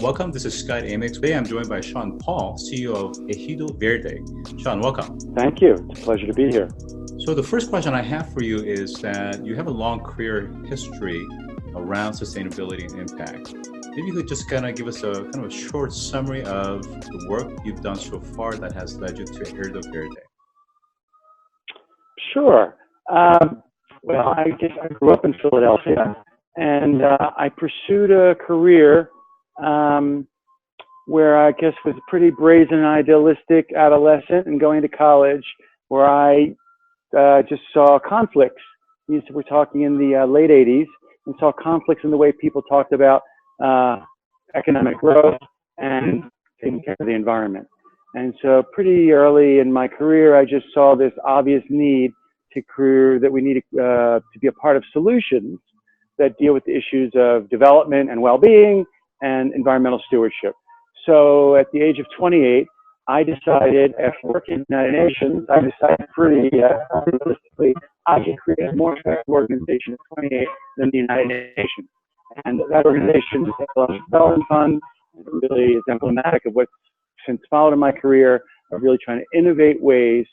Welcome. This is Scott Amyx. Today I'm joined by Shaun Paul, CEO of Ejido Verde. Shaun, welcome. Thank you. It's a pleasure to be here. So the first question I have for you is that you have a long career history around sustainability and impact. Maybe you could just kind of give us a kind of a short summary of the work you've done so far that has led you to Ejido Verde. Sure. Well, I grew up in Philadelphia, and I pursued a career where I guess was a pretty brazen and idealistic adolescent, and going to college where I just saw conflicts. We're talking in the late 80s, and saw conflicts in the way people talked about economic growth and taking care of the environment. And so pretty early in my career, I just saw this obvious need that we needed to be a part of solutions that deal with the issues of development and well-being and environmental stewardship. So at the age of 28, I decided, after working in the United Nations, I decided pretty realistically, I could create a more effective organization at 28 than the United Nations. And that organization, the Technological Development Fund, really is emblematic of what's since followed in my career of really trying to innovate ways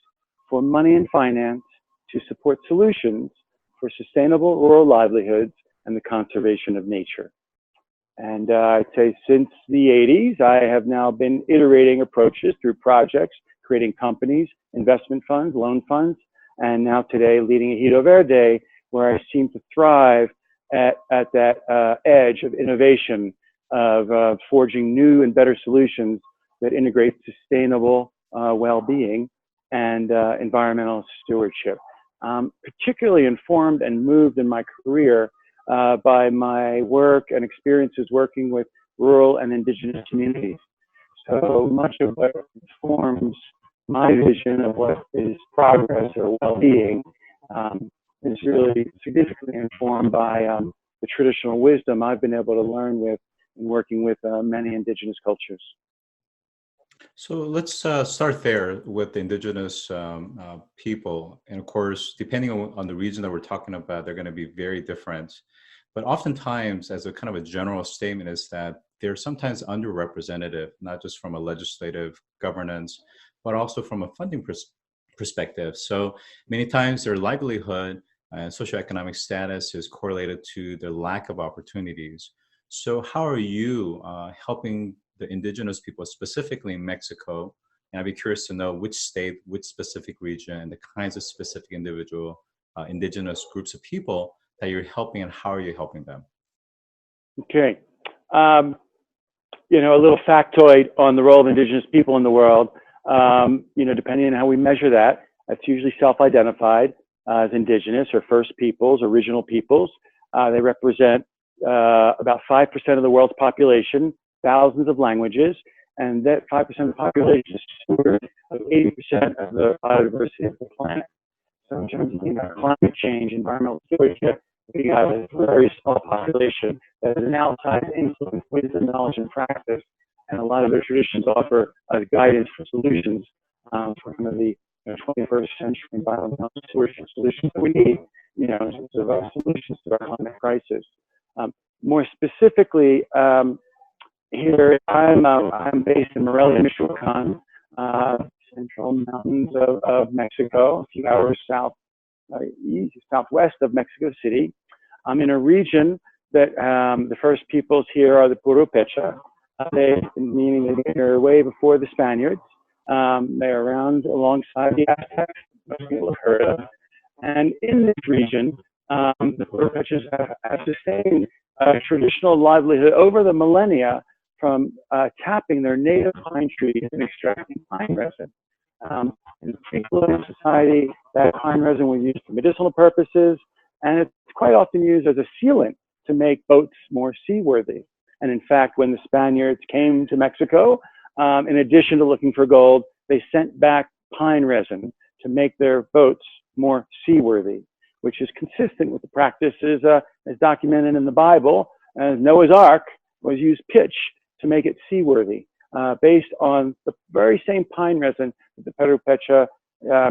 for money and finance to support solutions for sustainable rural livelihoods and the conservation of nature. And I'd say since the 80s, I have now been iterating approaches through projects, creating companies, investment funds, loan funds, and now today leading Ejido Verde, where I seem to thrive at that edge of innovation, of forging new and better solutions that integrate sustainable well-being and environmental stewardship. Particularly informed and moved in my career by my work and experiences working with rural and indigenous communities. So much of what forms my vision of what is progress or well-being is really significantly informed by the traditional wisdom I've been able to learn with in working with many indigenous cultures. So let's start there with the indigenous people. And of course, depending on the region that we're talking about, they're going to be very different. But oftentimes, as a kind of a general statement, is that they're sometimes underrepresented, not just from a legislative governance, but also from a funding perspective. So many times their livelihood and socioeconomic status is correlated to their lack of opportunities. So how are you helping the indigenous people, specifically in Mexico? And I'd be curious to know which state, which specific region, and the kinds of specific indigenous groups of people that you're helping, and how are you helping them? Okay. A little factoid on the role of indigenous people in the world. Depending on how we measure that, that's usually self-identified as indigenous or first peoples, original peoples. They represent about 5% of the world's population, thousands of languages, and that 5% of the population is steward of 80% of the biodiversity of the planet. So in terms of climate change, environmental stewardship, we have a very small population that has an outside influence, wisdom, knowledge, and practice, and a lot of their traditions offer guidance for solutions for some of the 21st century environmental stewardship solutions that we need, in terms of solutions to our climate crisis. More specifically, here I'm based in Morelia, Michoacan, central mountains of Mexico, a few hours southwest of Mexico City. I'm in a region that the first peoples here are the Purupecha. Meaning they made their way before the Spaniards. They're around alongside the Aztecs, most people have heard of. And in this region, the Purupechas have sustained traditional livelihood over the millennia from tapping their native pine trees and extracting pine resin. In pre-colonial society, that pine resin was used for medicinal purposes, and it's quite often used as a sealant to make boats more seaworthy. And in fact, when the Spaniards came to Mexico, in addition to looking for gold, they sent back pine resin to make their boats more seaworthy, which is consistent with the practices as documented in the Bible. Noah's Ark was used pitch to make it seaworthy, based on the very same pine resin that the Purupecha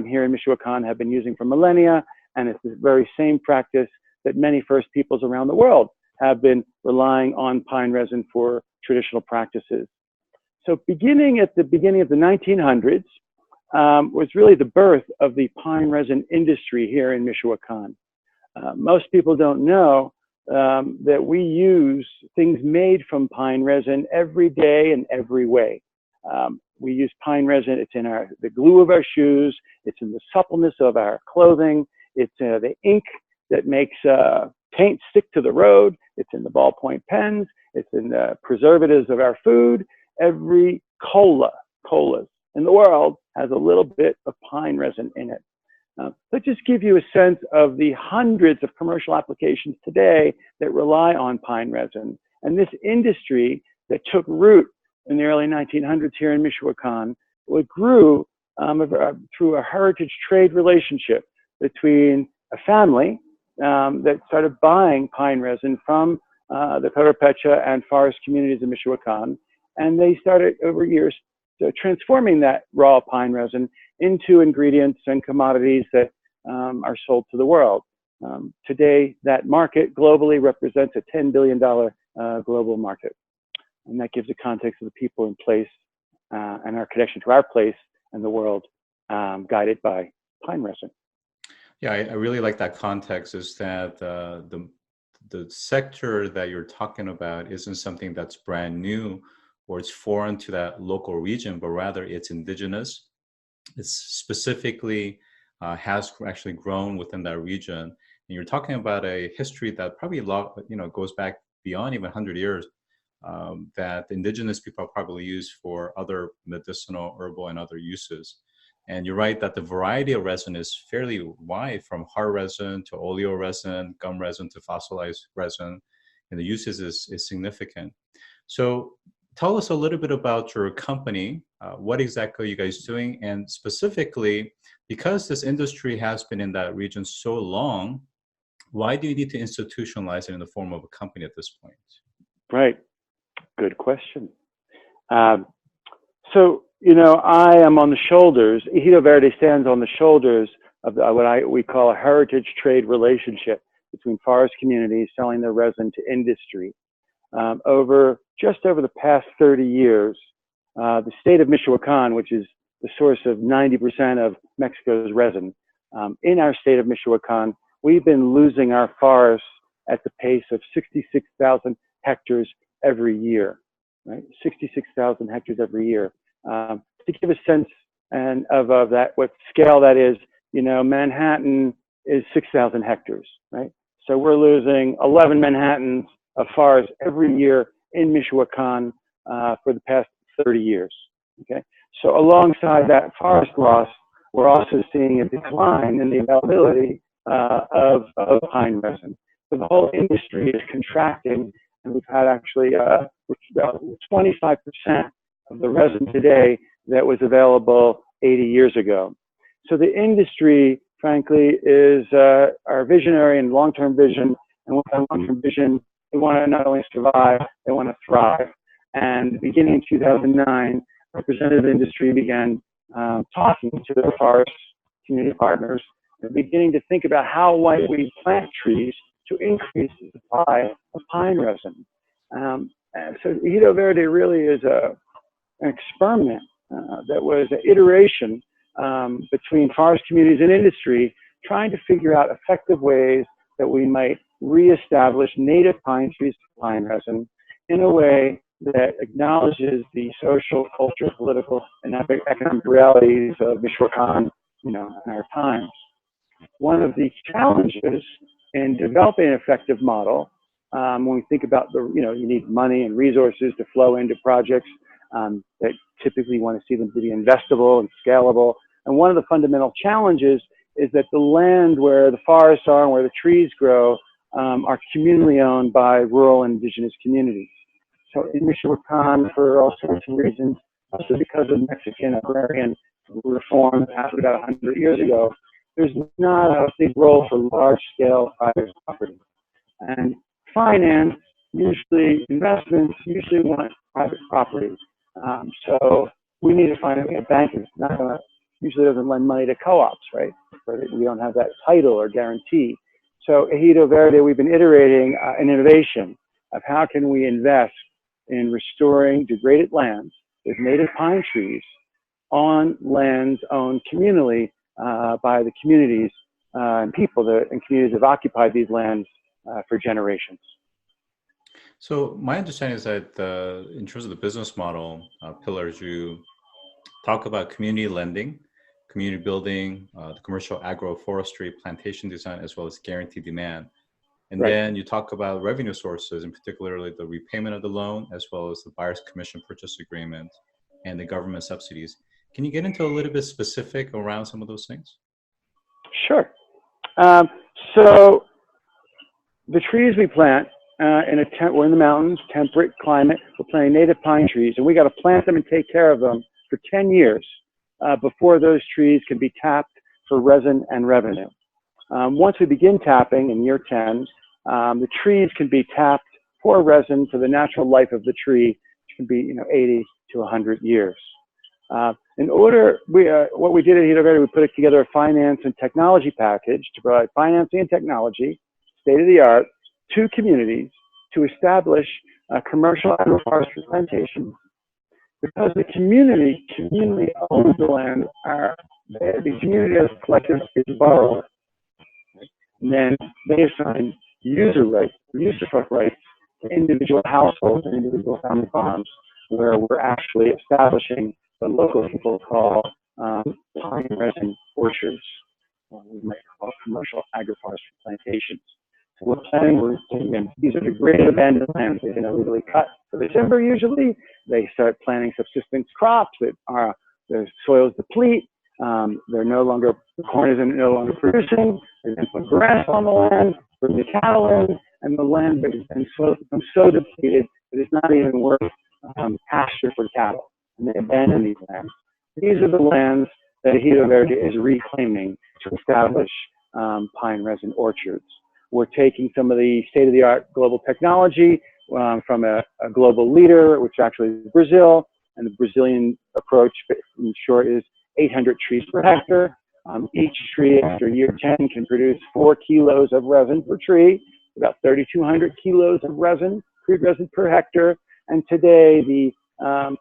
here in Michoacan have been using for millennia, and it's the very same practice that many first peoples around the world have been relying on pine resin for traditional practices. So beginning at the beginning of the 1900s was really the birth of the pine resin industry here in Michoacan. Most people don't know that we use things made from pine resin every day in every way. We use pine resin. It's in the glue of our shoes. It's in the suppleness of our clothing. It's the ink that makes paint stick to the road. It's in the ballpoint pens. It's in the preservatives of our food. Every colas in the world has a little bit of pine resin in it. That just give you a sense of the hundreds of commercial applications today that rely on pine resin. And this industry that took root in the early 1900s here in Michoacan, it grew through a heritage trade relationship between a family that started buying pine resin from the Purepecha and forest communities in Michoacan. And they started over years transforming that raw pine resin into ingredients and commodities that are sold to the world. Today, that market globally represents a $10 billion global market. And that gives the context of the people in place and our connection to our place and the world guided by pine resin. Yeah, I really like that context, is that the sector that you're talking about isn't something that's brand new or it's foreign to that local region, but rather it's indigenous. It's specifically has actually grown within that region. And you're talking about a history that probably goes back beyond even 100 years, that indigenous people probably use for other medicinal, herbal, and other uses. And you're right that the variety of resin is fairly wide, from hard resin to oleo resin, gum resin to fossilized resin, and the uses is significant. So tell us a little bit about your company. What exactly are you guys doing? And specifically, because this industry has been in that region so long, why do you need to institutionalize it in the form of a company at this point? Right. Good question. So, I am on the shoulders. Ejido Verde stands on the shoulders of what we call a heritage trade relationship between forest communities selling their resin to industry. Just over the past 30 years, the state of Michoacan, which is the source of 90% of Mexico's resin, in our state of Michoacan, we've been losing our forests at the pace of 66,000 hectares every year, right? 66,000 hectares every year. To give a sense of that, what scale that is, Manhattan is 6,000 hectares, right? So we're losing 11 Manhattans of forest every year in Michoacan for the past 30 years, okay? So alongside that forest loss, we're also seeing a decline in the availability of pine resin. So the whole industry is contracting, and we've had actually about 25% of the resin today that was available 80 years ago. So the industry, frankly, is our visionary and long-term vision. And with that long-term vision, they want to not only survive, they want to thrive. And beginning in 2009, representative industry began talking to their forest community partners and beginning to think about how might we plant trees to increase the supply of pine resin. So Ejido Verde really is an experiment that was an iteration between forest communities and industry, trying to figure out effective ways that we might reestablish native pine trees to pine resin in a way that acknowledges the social, cultural, political, and economic realities of Michoacan, in our times. One of the challenges in developing an effective model, when we think about you need money and resources to flow into projects that typically want to see them to be investable and scalable. And one of the fundamental challenges is that the land where the forests are and where the trees grow are communally owned by rural and indigenous communities. So in Michoacan, for all sorts of reasons, also because of Mexican agrarian reform that happened about 100 years ago, there's not a big role for large-scale private property. And finance, investments usually want private property. So we need to find a bank that's usually doesn't lend money to co-ops, right? We don't have that title or guarantee. So Ejido Verde, we've been iterating an innovation of how can we invest in restoring degraded lands with native pine trees on lands owned communally by the communities and people and communities have occupied these lands for generations. So my understanding is that in terms of the business model pillars, you talk about community lending, community building, the commercial agroforestry, plantation design, as well as guaranteed demand. And Right. then you talk about revenue sources, and particularly the repayment of the loan, as well as the buyer's commission purchase agreement and the government subsidies. Can you get into a little bit specific around some of those things? Sure. So the trees we plant we're in the mountains, temperate climate. We're planting native pine trees, and we got to plant them and take care of them for 10 years before those trees can be tapped for resin and revenue. Once we begin tapping in year 10, the trees can be tapped for resin for the natural life of the tree, which can be 80 to 100 years. What we did at Ejido Verde, we put together a finance and technology package to provide financing and technology, state of the art, to communities to establish a commercial agroforestry plantation. Because the community owns the land, the community as a collective is a borrower. And then they assign usufruct rights to individual households and individual family farms, where we're actually establishing what local people call pine resin orchards, or we might call commercial agroforestry plantations. So we're planning, these are degraded abandoned lands. They've been illegally cut for the timber usually. They start planting subsistence crops that their soils deplete. The corn is no longer producing. They then put grass on the land, bring the cattle in, and the land becomes so depleted that it's not even worth pasture for cattle. And they abandon these lands. These are the lands that Ejido Verde is reclaiming to establish pine resin orchards. We're taking some of the state-of-the-art global technology from a global leader, which actually is Brazil, and the Brazilian approach, in short, is 800 trees per hectare. Each tree after year 10 can produce 4 kilos of resin per tree, about 3,200 kilos of resin, crude resin per hectare. And today, the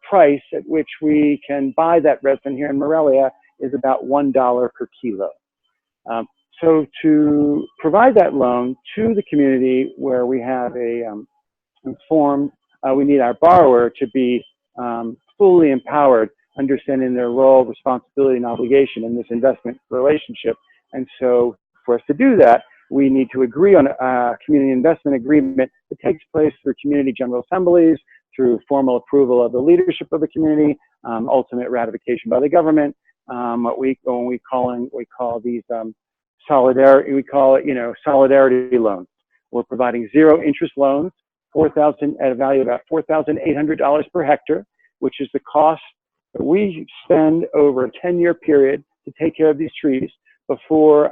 price at which we can buy that resin here in Morelia is about $1 per kilo. So to provide that loan to the community where we have we need our borrower to be fully empowered, understanding their role, responsibility, and obligation in this investment relationship. And so for us to do that, we need to agree on a community investment agreement that takes place through community general assemblies, through formal approval of the leadership of the community, ultimate ratification by the government. What we call these solidarity, solidarity loans. We're providing zero interest loans, at a value of about $4,800 per hectare, which is the cost that we spend over a 10-year period to take care of these trees before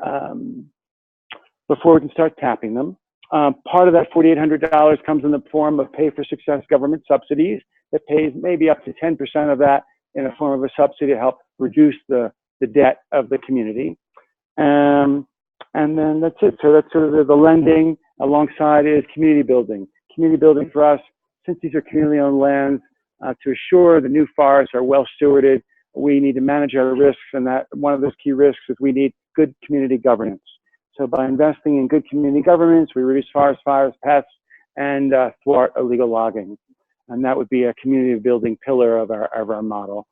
we can start tapping them. Part of that $4,800 comes in the form of pay for success government subsidies that pays maybe up to 10% of that in the form of a subsidy to help reduce the debt of the community. And then that's it. So that's sort of the lending. Alongside is community building. Community building for us, since these are community owned lands, to assure the new forests are well stewarded, we need to manage our risks, and that one of those key risks is we need good community governance. So by investing in good community governance, we reduce forest fires, pests, and thwart illegal logging. And that would be a community building pillar of our model.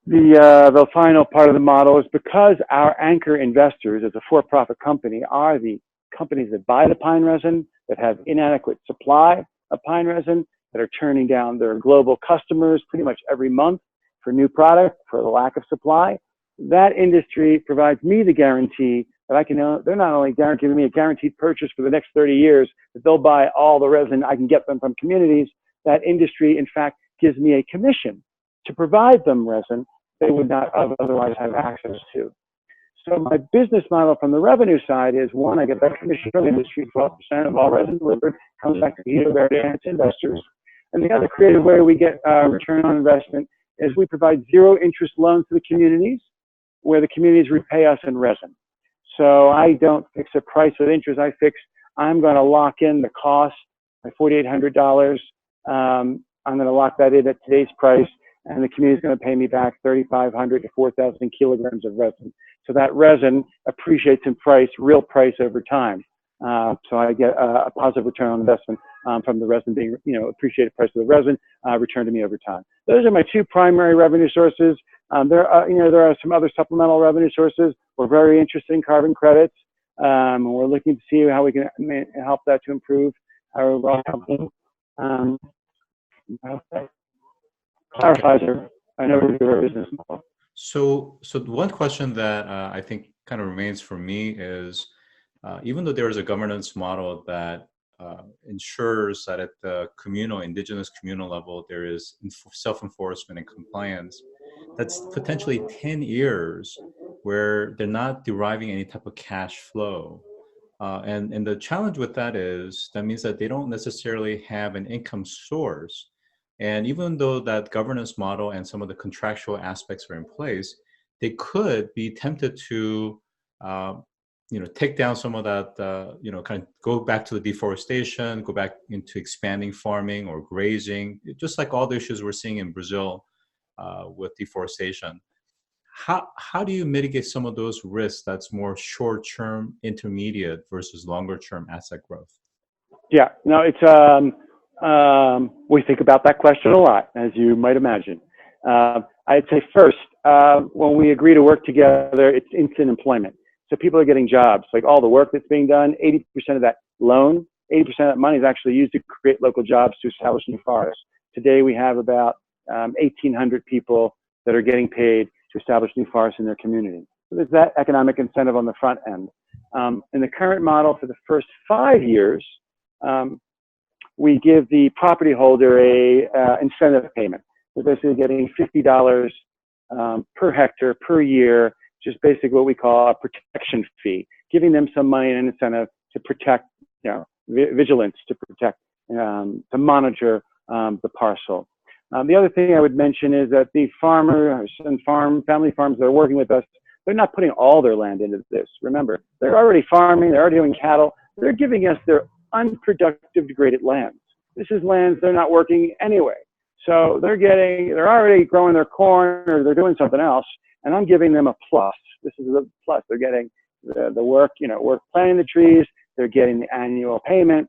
The final part of the model is because our anchor investors as a for-profit company are the companies that buy the pine resin, that have inadequate supply of pine resin, that are turning down their global customers pretty much every month for new product for the lack of supply. That industry provides me the guarantee that they're not only giving me a guaranteed purchase for the next 30 years, that they'll buy all the resin I can get them from communities. That industry, in fact, gives me a commission to provide them resin they would not otherwise have access to. So my business model from the revenue side is, one, I get that commission from the industry, 12% of all resin delivered comes back to Ejido Verde and its investors. And the other creative way we get return on investment is we provide zero interest loans to the communities, where the communities repay us in resin. So I don't fix a price with interest. I'm going to lock in the cost, my $4,800. I'm going to lock that in at today's price, and the community is going to pay me back 3,500 to 4,000 kilograms of resin. So that resin appreciates in price, real price over time. So I get a positive return on investment from the resin being, appreciated price of the resin returned to me over time. Those are my two primary revenue sources. There are some other supplemental revenue sources. We're very interested in carbon credits. And we're looking to see how we can help that to improve our overall company. Clarifies I know we do our business model. So one question that I think kind of remains for me is, even though there is a governance model that ensures that at the indigenous communal level, there is self-enforcement and compliance, that's potentially 10 years where they're not deriving any type of cash flow. And the challenge with that is that means that they don't necessarily have an income source. And even though that governance model and some of the contractual aspects are in place, they could be tempted to, take down some of that, kind of go back to the deforestation, go back into expanding farming or grazing, just like all the issues we're seeing in Brazil with deforestation. How do you mitigate some of those risks that's more short-term, intermediate versus longer-term asset growth? Yeah, no, it's we think about that question a lot, as you might imagine. I'd say first, when we agree to work together, it's instant employment. So people are getting jobs. Like all the work that's being done, 80% of that loan, 80% of that money is actually used to create local jobs to establish new forests. Today we have about 1,800 people that are getting paid to establish new forests in their community. So there's that economic incentive on the front end. In the current model for the first 5 years, we give the property holder a incentive payment. They're basically getting $50 per hectare per year, just basically what we call a protection fee, giving them some money and incentive to protect, vigilance, to protect, to monitor the parcel. The other thing I would mention is that the farmers and family farms that are working with us, they're not putting all their land into this. Remember, they're already farming, they're already doing cattle. They're giving us their unproductive degraded lands. This is lands they're not working anyway. So they're already growing their corn or they're doing something else, and I'm giving them a plus. This is a plus. They're getting the work, work planting the trees, they're getting the annual payment,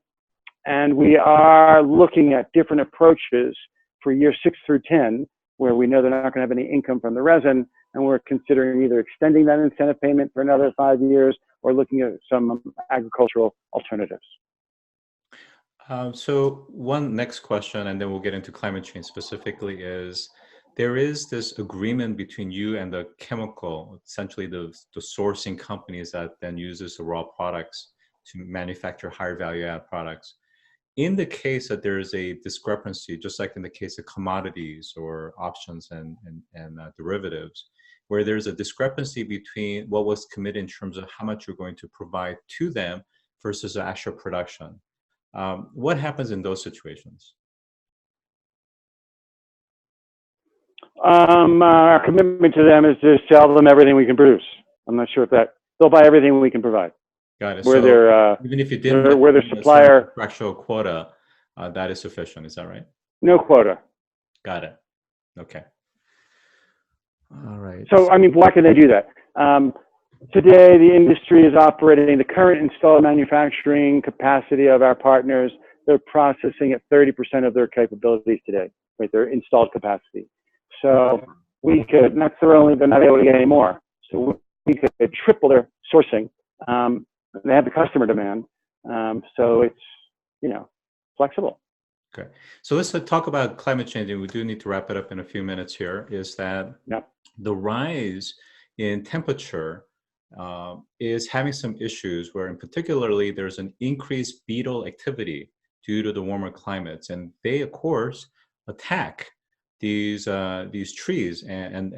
and we are looking at different approaches for year 6 through 10, where we know they're not going to have any income from the resin, and we're considering either extending that incentive payment for another 5 years or looking at some agricultural alternatives. So one next question, and then we'll get into climate change specifically, is there is this agreement between you and the chemical, essentially the sourcing companies that then uses the raw products to manufacture higher value add products. In the case that there is a discrepancy, just like in the case of commodities or options and derivatives, where there's a discrepancy between what was committed in terms of how much you're going to provide to them versus the actual production. What happens in those situations? Our commitment to them is to sell them everything we can produce. I'm not sure if they'll buy everything we can provide. Got it. Where so even if you didn't where their supplier contractual quota, that is sufficient. Is that right? No quota. Got it. Okay. All right. So why can they do that? Today, the industry is operating the current installed manufacturing capacity of our partners. They're processing at 30% of their capabilities today, right? Their installed capacity. So we could, and they're not able to get any more. So we could triple their sourcing. They have the customer demand. So it's, flexible. Okay. So let's talk about climate change, and we do need to wrap it up in a few minutes here, is that the rise in temperature is having some issues where in particularly there's an increased beetle activity due to the warmer climates. And they, of course, attack these trees and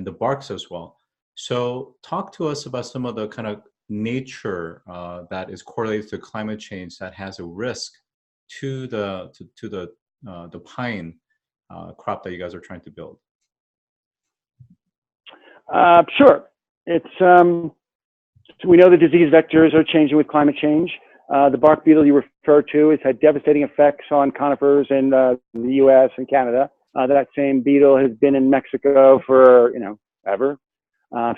the barks as well. So talk to us about some of the kind of nature that is correlated to climate change that has a risk to the pine crop that you guys are trying to build. Sure. It's So we know the disease vectors are changing with climate change. The bark beetle you referred to has had devastating effects on conifers in the U.S. and Canada. That same beetle has been in Mexico for, ever.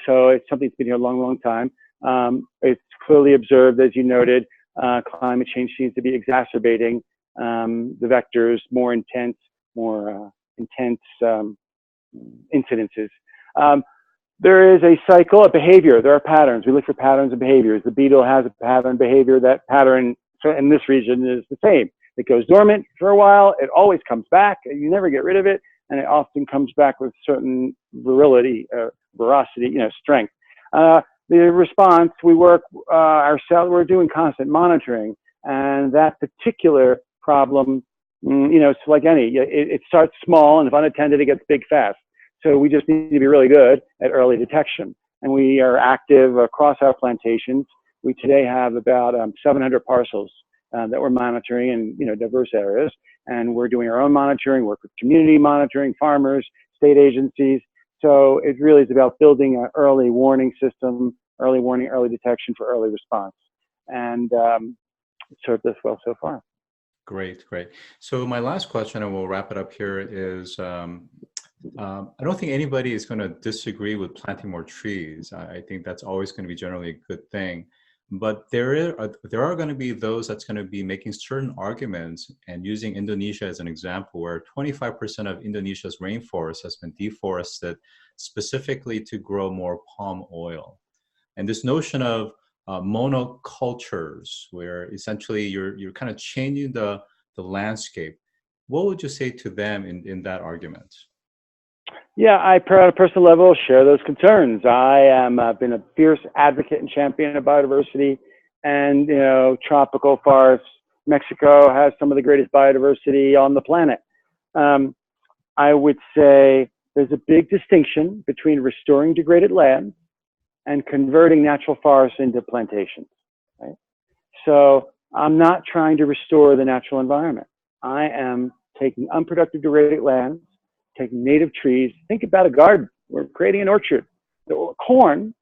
So it's something that's been here a long, long time. It's clearly observed, as you noted, climate change seems to be exacerbating the vectors, more intense incidences. There is a cycle, a behavior. There are patterns. We look for patterns and behaviors. The beetle has a pattern behavior. That pattern in this region is the same. It goes dormant for a while. It always comes back. You never get rid of it. And it often comes back with certain veracity, strength. The response, we work ourselves, we're doing constant monitoring. And that particular problem, it's like any, it starts small, and if unattended, it gets big fast. So we just need to be really good at early detection. And we are active across our plantations. We today have about 700 parcels that we're monitoring in diverse areas. And we're doing our own monitoring, work with community monitoring, farmers, state agencies. So it really is about building an early warning system, early warning, early detection for early response. And it served us well so far. Great, great. So my last question, and we'll wrap it up here, is I don't think anybody is going to disagree with planting more trees. I think that's always going to be generally a good thing. But there are going to be those that's going to be making certain arguments and using Indonesia as an example, where 25% of Indonesia's rainforest has been deforested specifically to grow more palm oil. And this notion of monocultures, where essentially you're kind of changing the landscape. What would you say to them in that argument? Yeah, I, on a personal level, share those concerns. I am been a fierce advocate and champion of biodiversity, and tropical forests. Mexico has some of the greatest biodiversity on the planet. I would say there's a big distinction between restoring degraded land and converting natural forests into plantations. Right? So I'm not trying to restore the natural environment. I am taking unproductive degraded lands, taking native trees. Think about a garden. We're creating an orchard. Corn,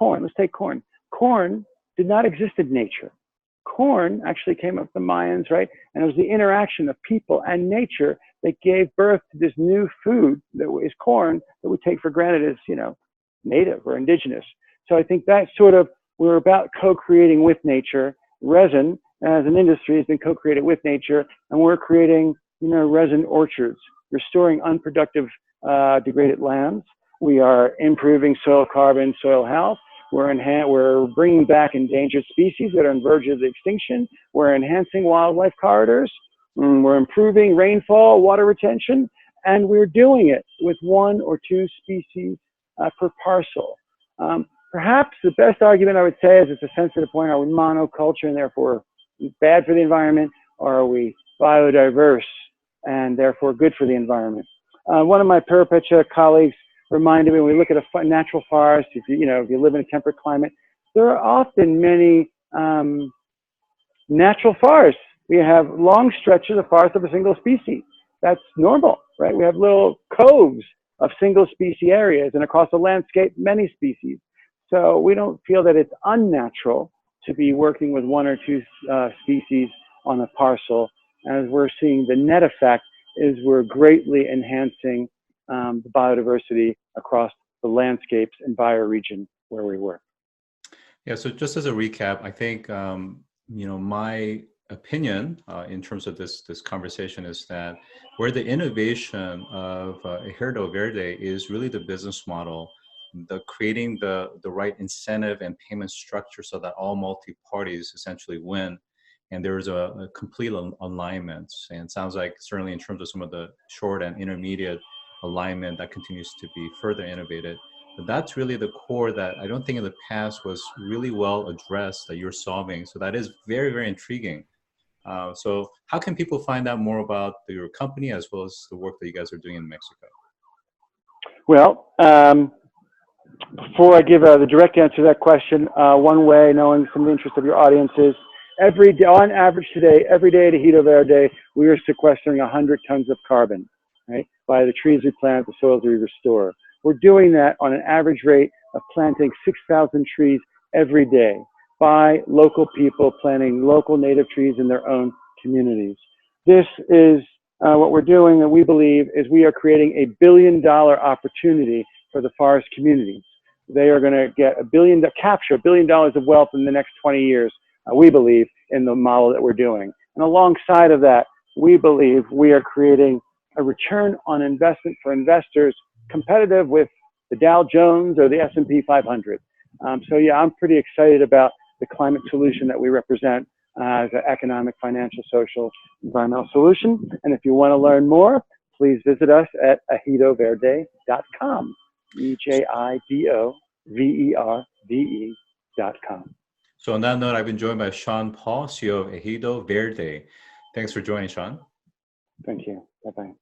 let's take corn. Corn did not exist in nature. Corn actually came up from the Mayans, right? And it was the interaction of people and nature that gave birth to this new food that is corn that we take for granted as, native or indigenous. So I think that we're about co-creating with nature. Resin, as an industry, has been co-created with nature, and we're creating, resin orchards, restoring unproductive, degraded lands. We are improving soil carbon, soil health. We're bringing back endangered species that are on verge of extinction. We're enhancing wildlife corridors. We're improving rainfall, water retention, and we're doing it with 1 or 2 species per parcel. Perhaps the best argument I would say is it's a sensitive point. Are we monoculture and therefore bad for the environment, or are we biodiverse and therefore good for the environment? One of my Peripetra colleagues reminded me, when we look at a natural forest, if you live in a temperate climate, there are often many natural forests. We have long stretches of forest of a single species. That's normal, right? We have little coves of single species areas, and across the landscape, many species. So we don't feel that it's unnatural to be working with 1 or 2 species on a parcel. As we're seeing, the net effect is we're greatly enhancing the biodiversity across the landscapes and bioregion where we work. Yeah, so just as a recap, I think, my opinion in terms of this conversation is that where the innovation of Ejido Verde is really the business model, the creating the right incentive and payment structure so that all multi-parties essentially win. And there's a complete alignment. And it sounds like certainly in terms of some of the short and intermediate alignment that continues to be further innovated. But that's really the core that I don't think in the past was really well addressed that you're solving. So that is very, very intriguing. So how can people find out more about your company as well as the work that you guys are doing in Mexico? Well, before I give the direct answer to that question, one way, knowing some of the interest of your audience, is every day, on average today, every day at Ejido Verde, we are sequestering 100 tons of carbon, right, by the trees we plant, the soils we restore. We're doing that on an average rate of planting 6,000 trees every day by local people planting local native trees in their own communities. This is what we're doing, and we believe is we are creating $1 billion opportunity for the forest communities. They are going to get capture $1 billion of wealth in the next 20 years, we believe, in the model that we're doing. And alongside of that, we believe we are creating a return on investment for investors competitive with the Dow Jones or the S&P 500. So yeah, I'm pretty excited about the climate solution that we represent as an economic, financial, social, environmental solution. And if you want to learn more, please visit us at ejidoverde.com. EJIDOVERDE.com. So on that note, I've been joined by Shaun Paul, CEO of Ejido Verde. Thanks for joining, Shaun. Thank you. Bye-bye.